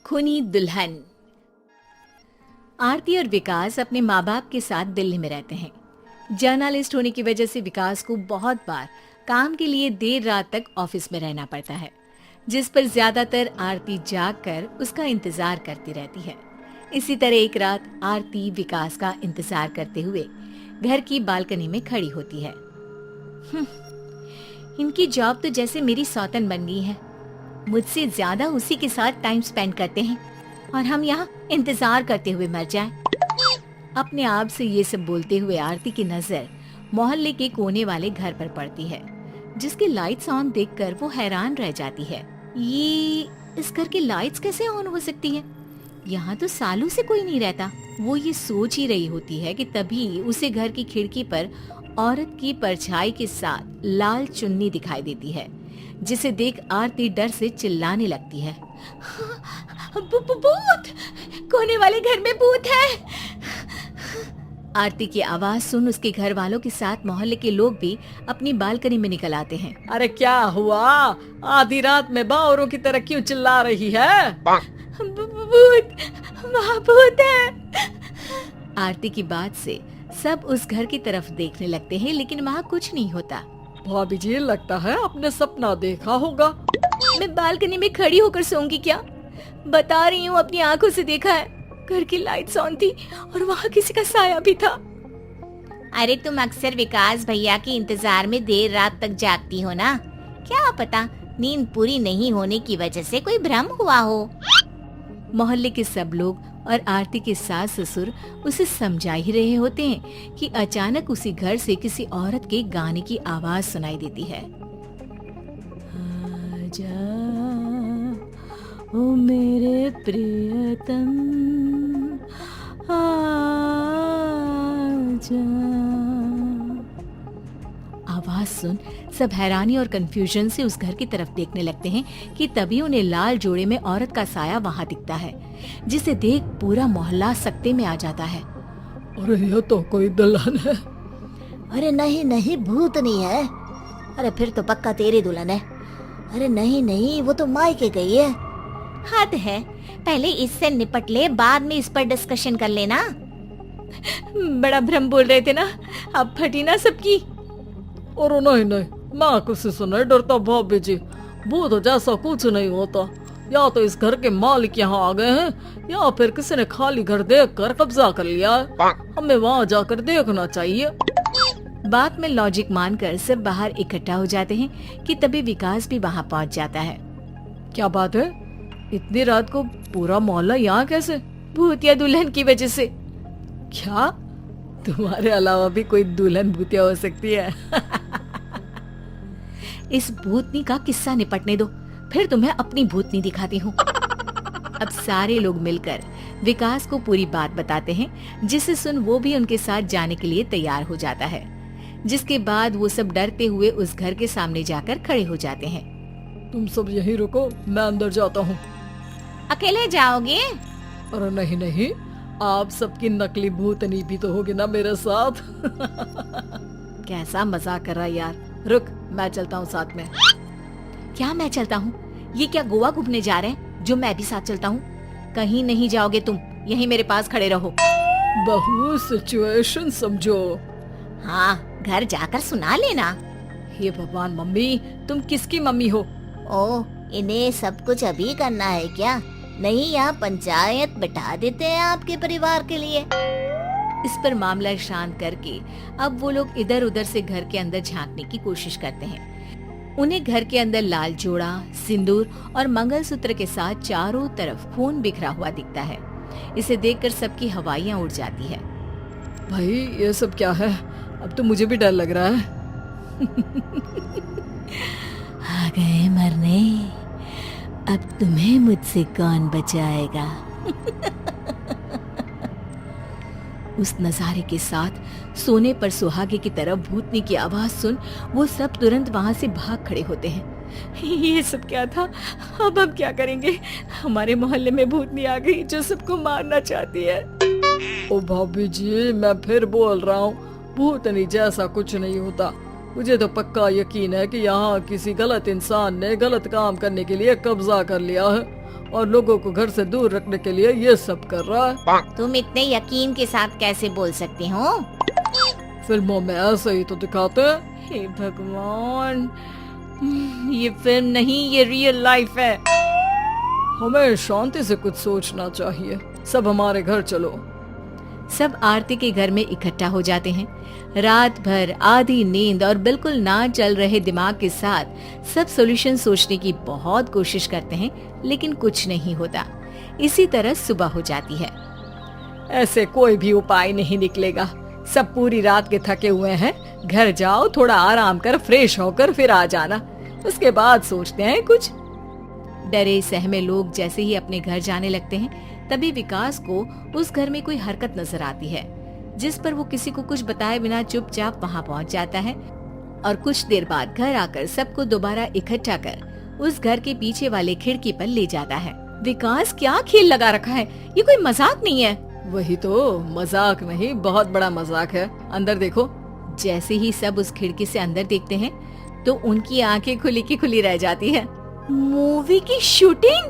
खूनी दुल्हन। आरती और विकास अपने माँ बाप के साथ दिल्ली में रहते हैं। जर्नलिस्ट होने की वजह से विकास को बहुत बार काम के लिए देर रात तक ऑफिस में रहना पड़ता है, जिस पर ज्यादातर आरती जागकर उसका इंतजार करती रहती है। इसी तरह एक रात आरती विकास का इंतजार करते हुए घर की बालकनी में खड़ी होती है। इनकी जॉब तो जैसे मेरी सौतन बन गई है। मुझसे ज्यादा उसी के साथ टाइम स्पेंड करते हैं और हम यहाँ इंतजार करते हुए मर जाएं। अपने आप से ये सब बोलते हुए आरती की नजर मोहल्ले के कोने वाले घर पर पड़ती है, जिसके लाइट्स ऑन देखकर वो हैरान रह जाती है। ये इस घर की लाइट्स कैसे ऑन हो सकती है? यहाँ तो सालों से कोई नहीं रहता। वो ये सोच ही रही होती है कि तभी उसे घर की खिड़की पर औरत की परछाई के साथ लाल चुन्नी दिखाई देती है, जिसे देख आरती डर से चिल्लाने लगती है। भूत! कोने वाले घर में भूत है। आरती की आवाज सुन उसके घर वालों के साथ मोहल्ले के लोग भी अपनी बालकनी में निकल आते हैं। अरे क्या हुआ? आधी रात में बावरों की तरह क्यों चिल्ला रही है? भूत! वहाँ भूत है। आरती की बात से सब उस घर की तरफ देखने लगते हैं, लेकिन वहाँ कुछ नहीं होता। भाभी जी, लगता है आपने सपना देखा होगा। मैं बालकनी में खड़ी होकर सोऊंगी क्या? बता रही हूँ, अपनी आंखों से देखा है। घर की लाइट्स ऑन थी और वहाँ किसी का साया भी था। अरे तुम अक्सर विकास भैया के इंतजार में देर रात तक जागती हो ना, क्या पता नींद पूरी नहीं होने की वजह से कोई भ्रम हुआ हो। मोहल्ले के सब लोग और आरती के सास ससुर उसे समझा ही रहे होते हैं कि अचानक उसी घर से किसी औरत के गाने की आवाज सुनाई देती है। आजा ओ मेरे प्रियतम, आजा। आवाज सुन सब हैरानी और कंफ्यूजन से उस घर की तरफ देखने लगते हैं कि तभी उन्हें लाल जोड़े में औरत का साया वहाँ दिखता है, जिसे देख पूरा मोहल्ला सकते में आ जाता है। अरे ये तो कोई दुल्हन है। अरे नहीं नहीं, भूत नहीं है। अरे फिर तो पक्का तेरी दुल्हन है। अरे नहीं नहीं, वो तो मायके गई है। हद है, पहले इससे निपट ले, बाद में इस पर डिस्कशन कर लेना। बड़ा भ्रम बोल रहे थे ना, अब फटी ना सबकी। और नहीं नहीं, मैं किसी से नहीं डरता भाभी जी। भूत जैसा कुछ नहीं होता। या तो इस घर के मालिक यहाँ आ गए हैं, या फिर किसी ने खाली घर देखकर कब्जा कर लिया है। हमें वहाँ जाकर देखना चाहिए। बात में लॉजिक मानकर सब बाहर इकट्ठा हो जाते हैं कि तभी विकास भी वहाँ पहुँच जाता है। क्या बात है? इतनी रात को पूरा मोहल्ला यहाँ कैसे? भूत या दुल्हन की वजह से। क्या तुम्हारे अलावा भी कोई दुल्हन भूतिया हो सकती है? इस भूतनी का किस्सा निपटने दो, फिर तुम्हें अपनी भूतनी दिखाती हूँ। अब सारे लोग मिलकर विकास को पूरी बात बताते हैं, जिसे सुन वो भी उनके साथ जाने के लिए तैयार हो जाता है। जिसके बाद वो सब डरते हुए उस घर के सामने जाकर खड़े हो जाते हैं। तुम सब यहीं रुको, मैं अंदर जाता हूँ। अकेले जाओगे? अरे नहीं नहीं, आप सबकी नकली भूतनी भी तो होगी ना मेरे साथ। कैसा मजाक कर रहा यार। रुक, मैं चलता हूँ साथ में। क्या मैं चलता हूँ? ये क्या गोवा घूमने जा रहे हैं जो मैं भी साथ चलता हूँ? कहीं नहीं जाओगे तुम, यहीं मेरे पास खड़े रहो। बहू सिचुएशन समझो। हाँ, घर जाकर सुना लेना। हे भगवान, मम्मी तुम किसकी मम्मी हो? ओ, इन्हें सब कुछ अभी करना है क्या? नहीं, यहाँ पंचायत बिठा देते हैं आपके परिवार के लिए। इस पर मामला शांत करके अब वो लोग इधर उधर से घर के अंदर झांकने की कोशिश करते हैं। उन्हें घर के अंदर लाल जोड़ा, सिंदूर और मंगलसूत्र के साथ चारों तरफ खून बिखरा हुआ दिखता है। इसे देखकर सबकी हवाइयां उड़ जाती है। भाई ये सब क्या है? अब तो मुझे भी डर लग रहा है। आ गए मरने, अब तुम्हें मुझसे कौन बचाएगा? उस नजारे के साथ सोने पर सुहागे की तरफ भूतनी की आवाज सुन वो सब तुरंत वहाँ से भाग खड़े होते हैं। ये सब क्या था? अब हम क्या करेंगे? हमारे मोहल्ले में भूतनी आ गई जो सबको मारना चाहती है। ओ भाभी जी, मैं फिर बोल रहा हूँ, भूतनी जैसा कुछ नहीं होता। मुझे तो पक्का यकीन है कि यहाँ किसी गलत इंसान ने गलत काम करने के लिए कब्जा कर लिया है और लोगों को घर से दूर रखने के लिए ये सब कर रहा है। तुम इतने यकीन के साथ कैसे बोल सकते हो? फिल्मों में ऐसे ही तो दिखाते हैं। हे भगवान, ये फिल्म नहीं, ये रियल लाइफ है। हमें शांति से कुछ सोचना चाहिए। सब हमारे घर चलो। सब आरती के घर में इकट्ठा हो जाते हैं। रात भर आधी नींद और बिल्कुल ना चल रहे दिमाग के साथ सब सॉल्यूशन सोचने की बहुत कोशिश करते हैं, लेकिन कुछ नहीं होता। इसी तरह सुबह हो जाती है। ऐसे कोई भी उपाय नहीं निकलेगा। सब पूरी रात के थके हुए हैं। घर जाओ, थोड़ा आराम कर, फ्रेश होकर फिर आ जाना। उसके बाद सोचते हैं कुछ। डरे सहमे लोग जैसे ही अपने घर जाने लगते हैं, तभी विकास को उस घर में कोई हरकत नजर आती है, जिस पर वो किसी को कुछ बताए बिना चुपचाप वहाँ पहुँच जाता है और कुछ देर बाद घर आकर सबको दोबारा इकट्ठा कर उस घर के पीछे वाले खिड़की पर ले जाता है। विकास, क्या खेल लगा रखा है? ये कोई मजाक नहीं है। वही तो, मजाक नहीं, बहुत बड़ा मजाक है। अंदर देखो। जैसे ही सब उस खिड़की से अंदर देखते हैं तो उनकी आंखें खुली की खुली रह जाती है। मूवी की शूटिंग!